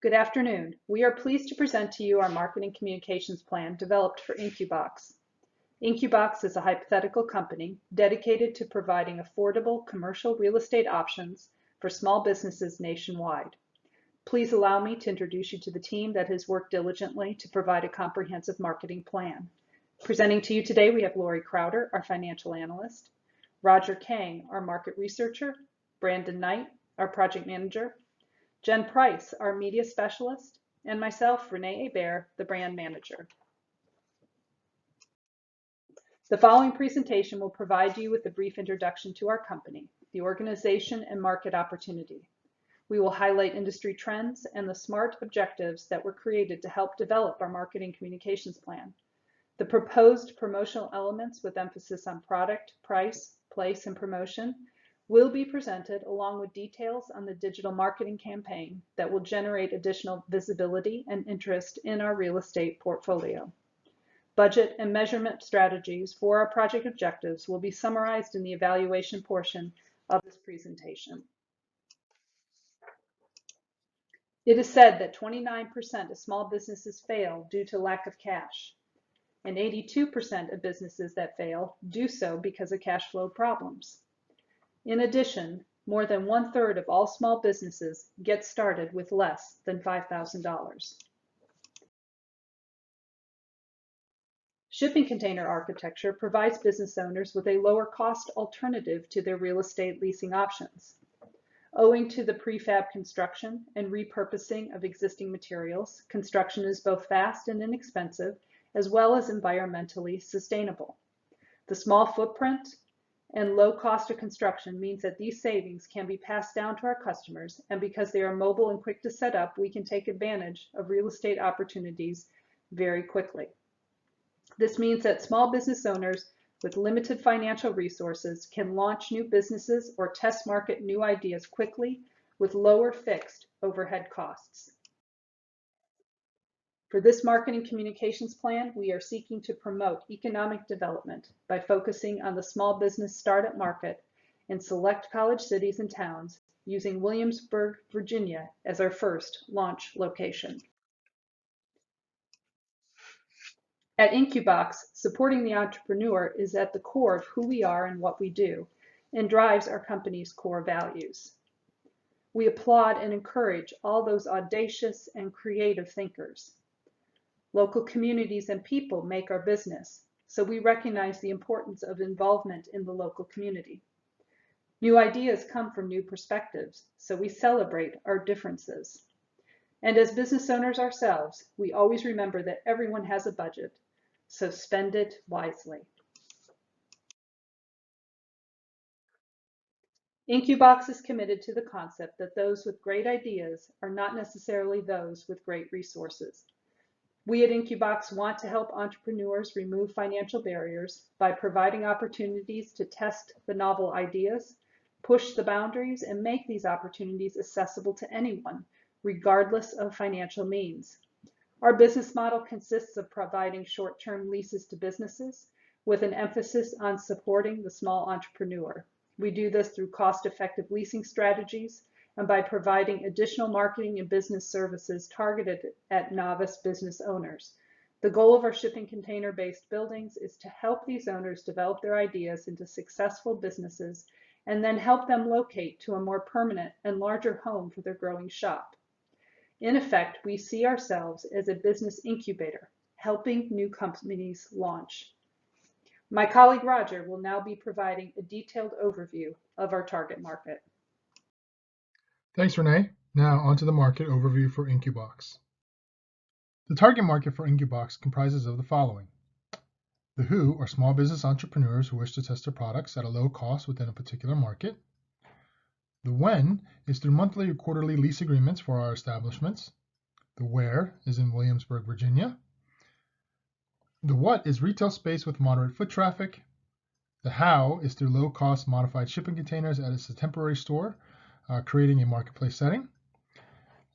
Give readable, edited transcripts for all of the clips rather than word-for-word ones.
Good afternoon. We are pleased to present to you our marketing communications plan developed for IncuBox. IncuBox is a hypothetical company dedicated to providing affordable commercial real estate options for small businesses nationwide. Please allow me to introduce you to the team that has worked diligently to provide a comprehensive marketing plan. Presenting to you today, we have Lori Crowder, our financial analyst, Roger Kang, our market researcher, Brandon Knight, our project manager, Jen Price, our media specialist, and myself, Renee Hebert, the brand manager. The following presentation will provide you with a brief introduction to our company, the organization, and market opportunity. We will highlight industry trends and the SMART objectives that were created to help develop our marketing communications plan. The proposed promotional elements with emphasis on product, price, place, and promotion will be presented along with details on the digital marketing campaign that will generate additional visibility and interest in our real estate portfolio. Budget and measurement strategies for our project objectives will be summarized in the evaluation portion of this presentation. It is said that 29% of small businesses fail due to lack of cash, and 82% of businesses that fail do so because of cash flow problems. In addition, more than 1/3 of all small businesses get started with less than $5,000. Shipping container architecture provides business owners with a lower cost alternative to their real estate leasing options. Owing to the prefab construction and repurposing of existing materials, construction is both fast and inexpensive, as well as environmentally sustainable. The small footprint and low cost of construction means that these savings can be passed down to our customers, and because they are mobile and quick to set up, we can take advantage of real estate opportunities very quickly. This means that small business owners with limited financial resources can launch new businesses or test market new ideas quickly with lower fixed overhead costs. For this marketing communications plan, we are seeking to promote economic development by focusing on the small business startup market in select college cities and towns, using Williamsburg, Virginia as our first launch location. At IncuBox, supporting the entrepreneur is at the core of who we are and what we do, and drives our company's core values. We applaud and encourage all those audacious and creative thinkers. Local communities and people make our business, so we recognize the importance of involvement in the local community. New ideas come from new perspectives, so we celebrate our differences. And as business owners ourselves, we always remember that everyone has a budget, so spend it wisely. IncuBox is committed to the concept that those with great ideas are not necessarily those with great resources. We at IncuBox want to help entrepreneurs remove financial barriers by providing opportunities to test the novel ideas, push the boundaries, and make these opportunities accessible to anyone, regardless of financial means. Our business model consists of providing short-term leases to businesses with an emphasis on supporting the small entrepreneur. We do this through cost-effective leasing strategies and by providing additional marketing and business services targeted at novice business owners. The goal of our shipping container-based buildings is to help these owners develop their ideas into successful businesses and then help them locate to a more permanent and larger home for their growing shop. In effect, we see ourselves as a business incubator, helping new companies launch. My colleague Roger will now be providing a detailed overview of our target market. Thanks, Renee. Now onto the market overview for IncuBox. The target market for IncuBox comprises of the following. The who are small business entrepreneurs who wish to test their products at a low cost within a particular market. The when is through monthly or quarterly lease agreements for our establishments. The where is in Williamsburg, Virginia. The what is retail space with moderate foot traffic. The how is through low-cost modified shipping containers at a temporary store, creating a marketplace setting.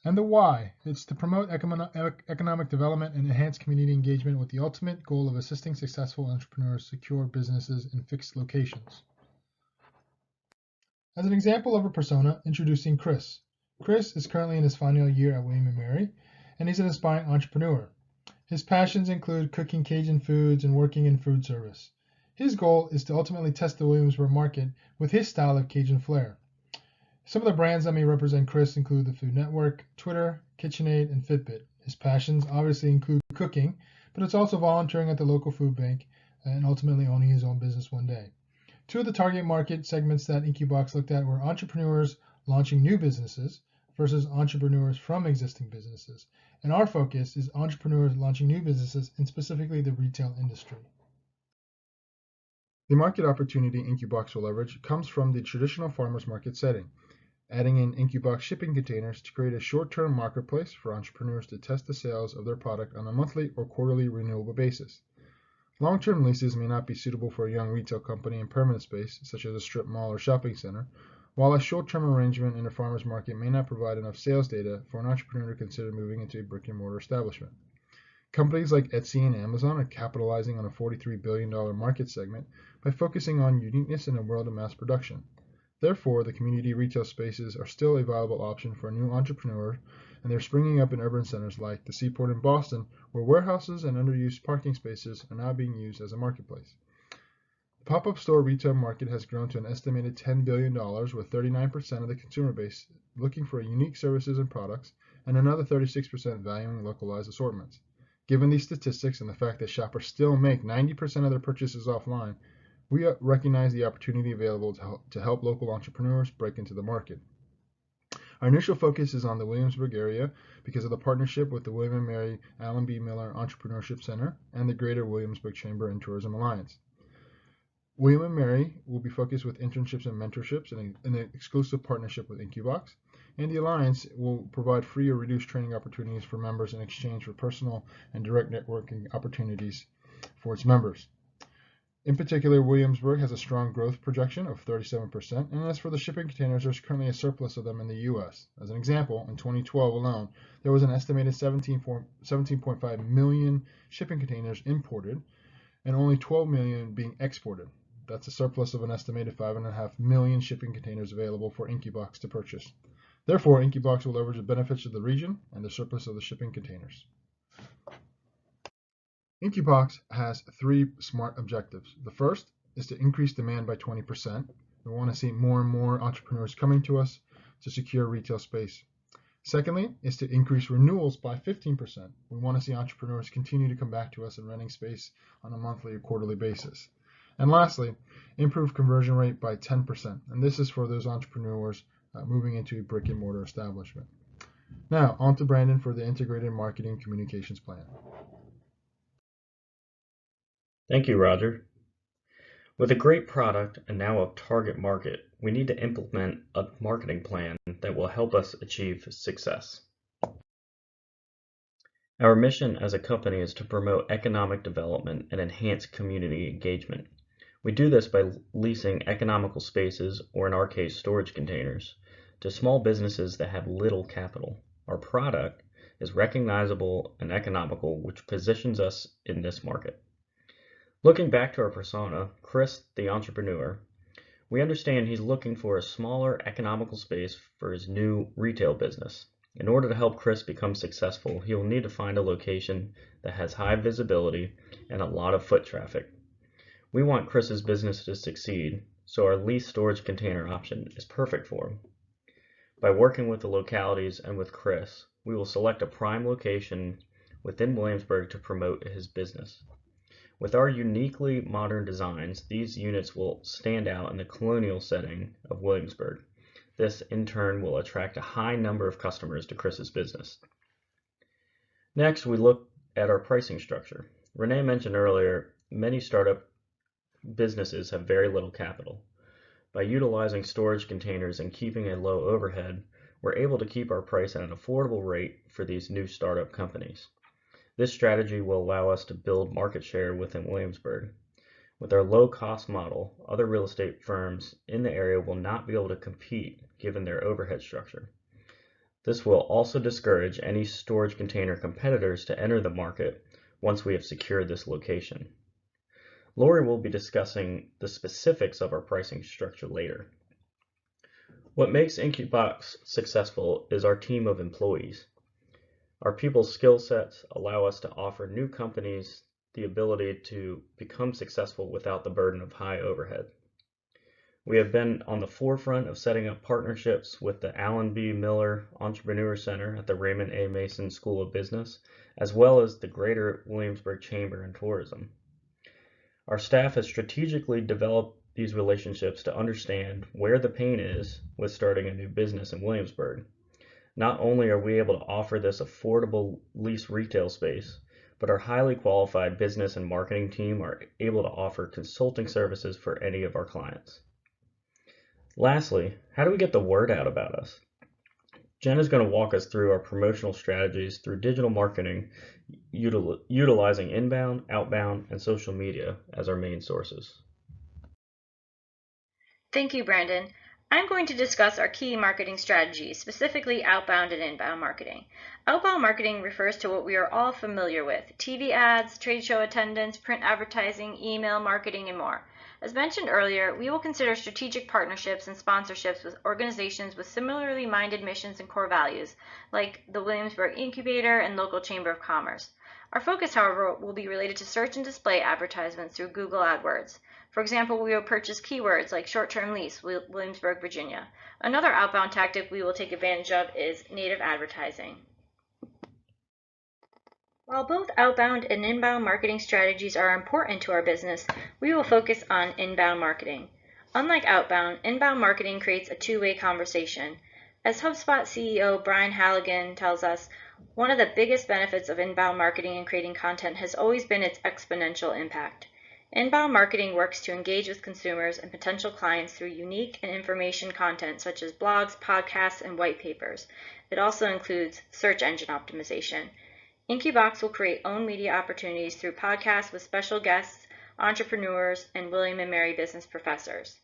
And the why is to promote economic development and enhance community engagement with the ultimate goal of assisting successful entrepreneurs secure businesses in fixed locations. As an example of a persona, introducing Chris. Chris is currently in his final year at William & Mary, and he's an aspiring entrepreneur. His passions include cooking Cajun foods and working in food service. His goal is to ultimately test the Williamsburg market with his style of Cajun flair. Some of the brands that may represent Chris include the Food Network, Twitter, KitchenAid, and Fitbit. His passions obviously include cooking, but it's also volunteering at the local food bank and ultimately owning his own business one day. Two of the target market segments that IncuBox looked at were entrepreneurs launching new businesses versus entrepreneurs from existing businesses. And our focus is entrepreneurs launching new businesses and specifically the retail industry. The market opportunity IncuBox will leverage comes from the traditional farmers market setting, adding in IncuBox shipping containers to create a short-term marketplace for entrepreneurs to test the sales of their product on a monthly or quarterly renewable basis. Long-term leases may not be suitable for a young retail company in permanent space, such as a strip mall or shopping center, while a short-term arrangement in a farmer's market may not provide enough sales data for an entrepreneur to consider moving into a brick-and-mortar establishment. Companies like Etsy and Amazon are capitalizing on a $43 billion market segment by focusing on uniqueness in a world of mass production. Therefore, the community retail spaces are still a viable option for a new entrepreneur, and they're springing up in urban centers like the Seaport in Boston, where warehouses and underused parking spaces are now being used as a marketplace. The pop-up store retail market has grown to an estimated $10 billion, with 39% of the consumer base looking for unique services and products, and another 36% valuing localized assortments. Given these statistics and the fact that shoppers still make 90% of their purchases offline, we recognize the opportunity available to help local entrepreneurs break into the market. Our initial focus is on the Williamsburg area because of the partnership with the William & Mary Allen B. Miller Entrepreneurship Center and the Greater Williamsburg Chamber and Tourism Alliance. William & Mary will be focused with internships and mentorships in an exclusive partnership with IncuBox, and the Alliance will provide free or reduced training opportunities for members in exchange for personal and direct networking opportunities for its members. In particular, Williamsburg has a strong growth projection of 37%, and as for the shipping containers, there's currently a surplus of them in the U.S. As an example, in 2012 alone, there was an estimated 17.5 million shipping containers imported and only 12 million being exported. That's a surplus of an estimated 5.5 million shipping containers available for IncuBox to purchase. Therefore, IncuBox will leverage the benefits of the region and the surplus of the shipping containers. IncuBox has three SMART objectives. The first is to increase demand by 20%. We want to see more and more entrepreneurs coming to us to secure retail space. Secondly, is to increase renewals by 15%. We want to see entrepreneurs continue to come back to us and renting space on a monthly or quarterly basis. And lastly, improve conversion rate by 10%. And this is for those entrepreneurs moving into a brick and mortar establishment. Now, on to Brandon for the integrated marketing communications plan. Thank you, Roger. With a great product and now a target market, we need to implement a marketing plan that will help us achieve success. Our mission as a company is to promote economic development and enhance community engagement. We do this by leasing economical spaces, or in our case, storage containers, to small businesses that have little capital. Our product is recognizable and economical, which positions us in this market. Looking back to our persona, Chris, the entrepreneur, we understand he's looking for a smaller economical space for his new retail business. In order to help Chris become successful, he will need to find a location that has high visibility and a lot of foot traffic. We want Chris's business to succeed, so our lease storage container option is perfect for him. By working with the localities and with Chris, we will select a prime location within Williamsburg to promote his business. With our uniquely modern designs, these units will stand out in the colonial setting of Williamsburg. This, in turn, will attract a high number of customers to Chris's business. Next, we look at our pricing structure. Renee mentioned earlier, many startup businesses have very little capital. By utilizing storage containers and keeping a low overhead, we're able to keep our price at an affordable rate for these new startup companies. This strategy will allow us to build market share within Williamsburg. With our low-cost model, other real estate firms in the area will not be able to compete given their overhead structure. This will also discourage any storage container competitors to enter the market once we have secured this location. Lori will be discussing the specifics of our pricing structure later. What makes IncuBox successful is our team of employees. Our people's skill sets allow us to offer new companies the ability to become successful without the burden of high overhead. We have been on the forefront of setting up partnerships with the Allen B. Miller Entrepreneur Center at the Raymond A. Mason School of Business, as well as the Greater Williamsburg Chamber and Tourism. Our staff has strategically developed these relationships to understand where the pain is with starting a new business in Williamsburg. Not only are we able to offer this affordable lease retail space, but our highly qualified business and marketing team are able to offer consulting services for any of our clients. Lastly, how do we get the word out about us? Jen is going to walk us through our promotional strategies through digital marketing, utilizing inbound, outbound, and social media as our main sources. Thank you, Brandon. I'm going to discuss our key marketing strategies, specifically outbound and inbound marketing. Outbound marketing refers to what we are all familiar with: TV ads, trade show attendance, print advertising, email marketing, and more. As mentioned earlier, we will consider strategic partnerships and sponsorships with organizations with similarly minded missions and core values, like the Williamsburg Incubator and local Chamber of Commerce. Our focus, however, will be related to search and display advertisements through Google AdWords. For example, we will purchase keywords like short-term lease, Williamsburg, Virginia. Another outbound tactic we will take advantage of is native advertising. While both outbound and inbound marketing strategies are important to our business, we will focus on inbound marketing. Unlike outbound, inbound marketing creates a two-way conversation. As HubSpot CEO Brian Halligan tells us, one of the biggest benefits of inbound marketing and creating content has always been its exponential impact. Inbound marketing works to engage with consumers and potential clients through unique and information content such as blogs, podcasts, and white papers. It also includes search engine optimization. IncuBox will create own media opportunities through podcasts with special guests, entrepreneurs, and William and Mary business professors.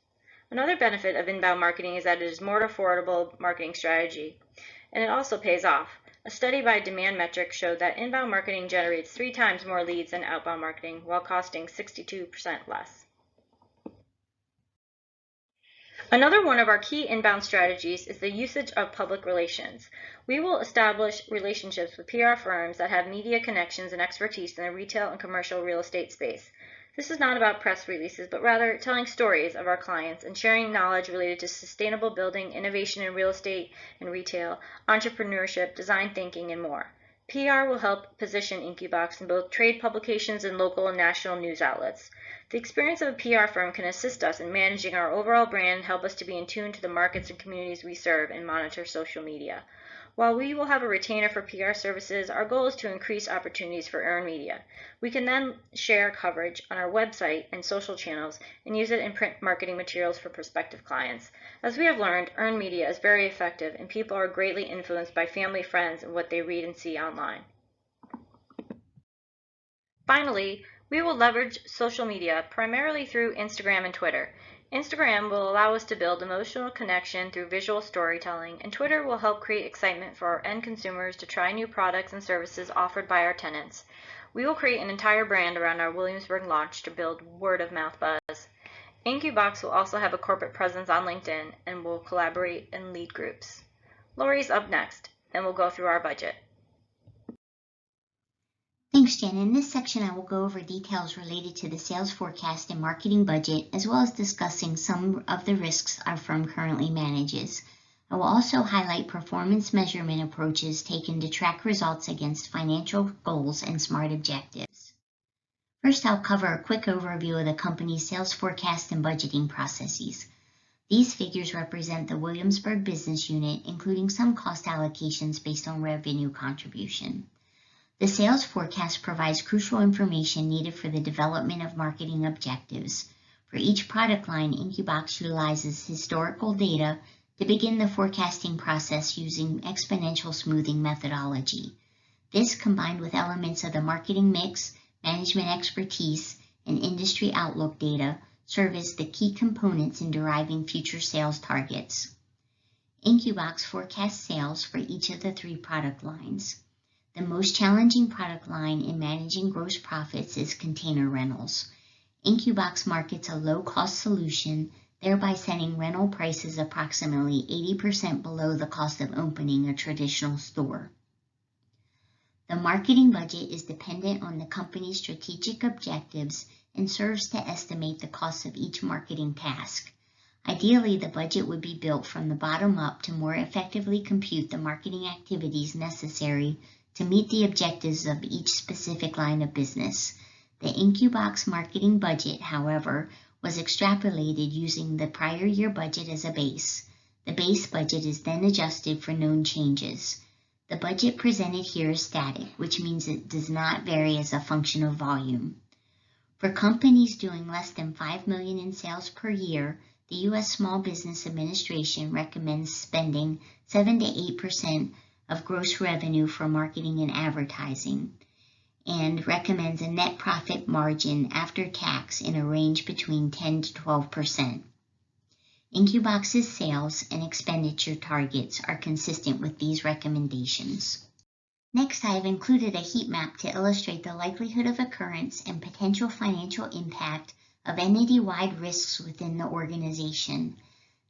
Another benefit of inbound marketing is that it is more affordable marketing strategy, and it also pays off. A study by Demand Metrics showed that inbound marketing generates 3 times more leads than outbound marketing, while costing 62% less. Another one of our key inbound strategies is the usage of public relations. We will establish relationships with PR firms that have media connections and expertise in the retail and commercial real estate space. This is not about press releases, but rather telling stories of our clients and sharing knowledge related to sustainable building, innovation in real estate and retail, entrepreneurship, design thinking, and more. PR will help position IncuBox in both trade publications and local and national news outlets. The experience of a PR firm can assist us in managing our overall brand and help us to be in tune to the markets and communities we serve and monitor social media. While we will have a retainer for PR services, our goal is to increase opportunities for earned media. We can then share coverage on our website and social channels and use it in print marketing materials for prospective clients. As we have learned, earned media is very effective and people are greatly influenced by family, friends, and what they read and see online. Finally, we will leverage social media primarily through Instagram and Twitter. Instagram will allow us to build emotional connection through visual storytelling, and Twitter will help create excitement for our end consumers to try new products and services offered by our tenants. We will create an entire brand around our Williamsburg launch to build word-of-mouth buzz. IncuBox will also have a corporate presence on LinkedIn and will collaborate and lead groups. Lori's up next, and we'll go through our budget. Thanks, Jen. In this section, I will go over details related to the sales forecast and marketing budget, as well as discussing some of the risks our firm currently manages. I will also highlight performance measurement approaches taken to track results against financial goals and SMART objectives. First, I'll cover a quick overview of the company's sales forecast and budgeting processes. These figures represent the Williamsburg business unit, including some cost allocations based on revenue contribution. The sales forecast provides crucial information needed for the development of marketing objectives. For each product line, IncuBox utilizes historical data to begin the forecasting process using exponential smoothing methodology. This, combined with elements of the marketing mix, management expertise, and industry outlook data, serve as the key components in deriving future sales targets. IncuBox forecasts sales for each of the 3 product lines. The most challenging product line in managing gross profits is container rentals. IncuBox markets a low-cost solution thereby setting rental prices approximately 80% below the cost of opening a traditional store. The marketing budget is dependent on the company's strategic objectives and serves to estimate the cost of each marketing task. Ideally, the budget would be built from the bottom up to more effectively compute the marketing activities necessary to meet the objectives of each specific line of business. The IncuBox marketing budget, however, was extrapolated using the prior year budget as a base. The base budget is then adjusted for known changes. The budget presented here is static, which means it does not vary as a function of volume. For companies doing less than $5 million in sales per year, the U.S. Small Business Administration recommends spending 7 to 8% of gross revenue for marketing and advertising, and recommends a net profit margin after tax in a range between 10 to 12%. IncuBox's sales and expenditure targets are consistent with these recommendations. Next, I have included a heat map to illustrate the likelihood of occurrence and potential financial impact of entity-wide risks within the organization.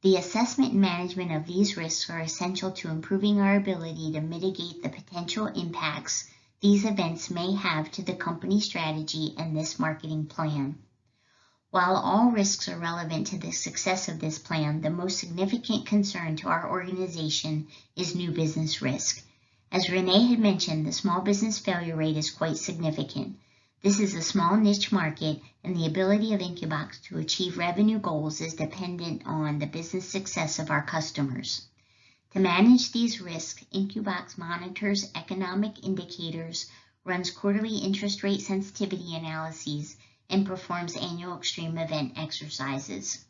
The assessment and management of these risks are essential to improving our ability to mitigate the potential impacts these events may have to the company strategy and this marketing plan. While all risks are relevant to the success of this plan, the most significant concern to our organization is new business risk. As Renee had mentioned, the small business failure rate is quite significant. This is a small niche market, and the ability of IncuBox to achieve revenue goals is dependent on the business success of our customers. To manage these risks, IncuBox monitors economic indicators, runs quarterly interest rate sensitivity analyses, and performs annual extreme event exercises.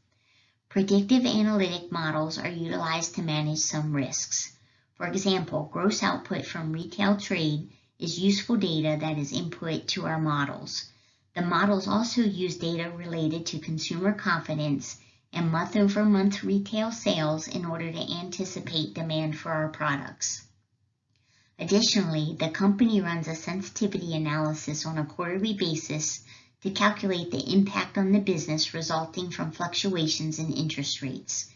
Predictive analytic models are utilized to manage some risks. For example, gross output from retail trade is useful data that is input to our models. The models also use data related to consumer confidence and month-over-month retail sales in order to anticipate demand for our products. Additionally, the company runs a sensitivity analysis on a quarterly basis to calculate the impact on the business resulting from fluctuations in interest rates.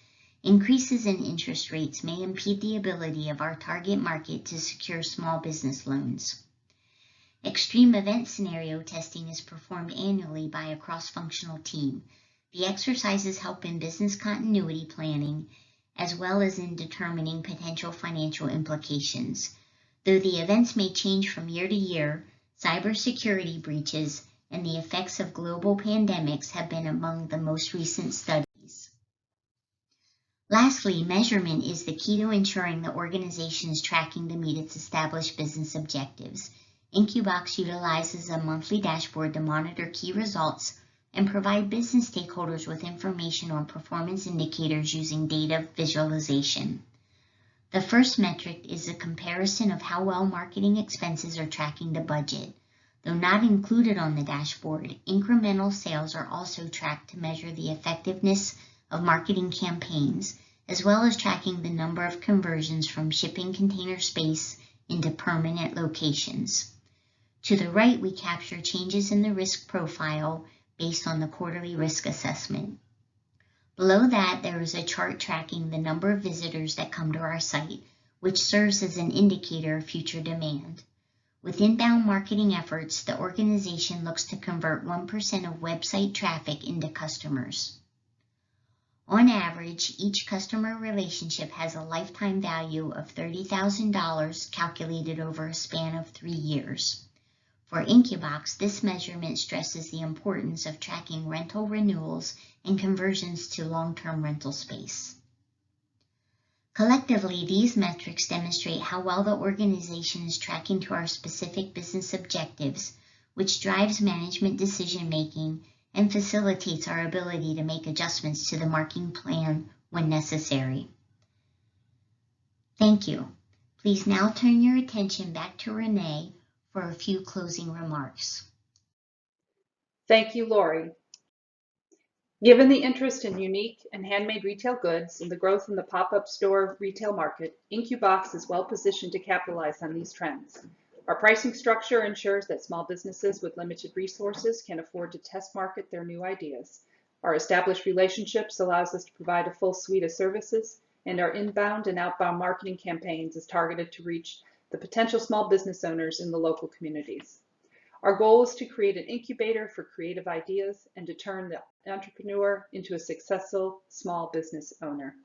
Increases in interest rates may impede the ability of our target market to secure small business loans. Extreme event scenario testing is performed annually by a cross-functional team. The exercises help in business continuity planning as well as in determining potential financial implications. Though the events may change from year to year, cybersecurity breaches and the effects of global pandemics have been among the most recent studies. Lastly, measurement is the key to ensuring the organization is tracking to meet its established business objectives. IncuBox utilizes a monthly dashboard to monitor key results and provide business stakeholders with information on performance indicators using data visualization. The first metric is a comparison of how well marketing expenses are tracking to budget. Though not included on the dashboard, incremental sales are also tracked to measure the effectiveness of marketing campaigns, as well as tracking the number of conversions from shipping container space into permanent locations. To the right, we capture changes in the risk profile based on the quarterly risk assessment. Below that, there is a chart tracking the number of visitors that come to our site, which serves as an indicator of future demand. With inbound marketing efforts, the organization looks to convert 1% of website traffic into customers. On average, each customer relationship has a lifetime value of $30,000 calculated over a span of 3 years. For IncuBox, this measurement stresses the importance of tracking rental renewals and conversions to long-term rental space. Collectively, these metrics demonstrate how well the organization is tracking to our specific business objectives, which drives management decision-making and facilitates our ability to make adjustments to the marketing plan when necessary. Thank you. Please now turn your attention back to Renee for a few closing remarks. Thank you, Lori. Given the interest in unique and handmade retail goods and the growth in the pop-up store retail market, IncuBox is well positioned to capitalize on these trends. Our pricing structure ensures that small businesses with limited resources can afford to test market their new ideas. Our established relationships allows us to provide a full suite of services, and our inbound and outbound marketing campaigns is targeted to reach the potential small business owners in the local communities. Our goal is to create an incubator for creative ideas and to turn the entrepreneur into a successful small business owner.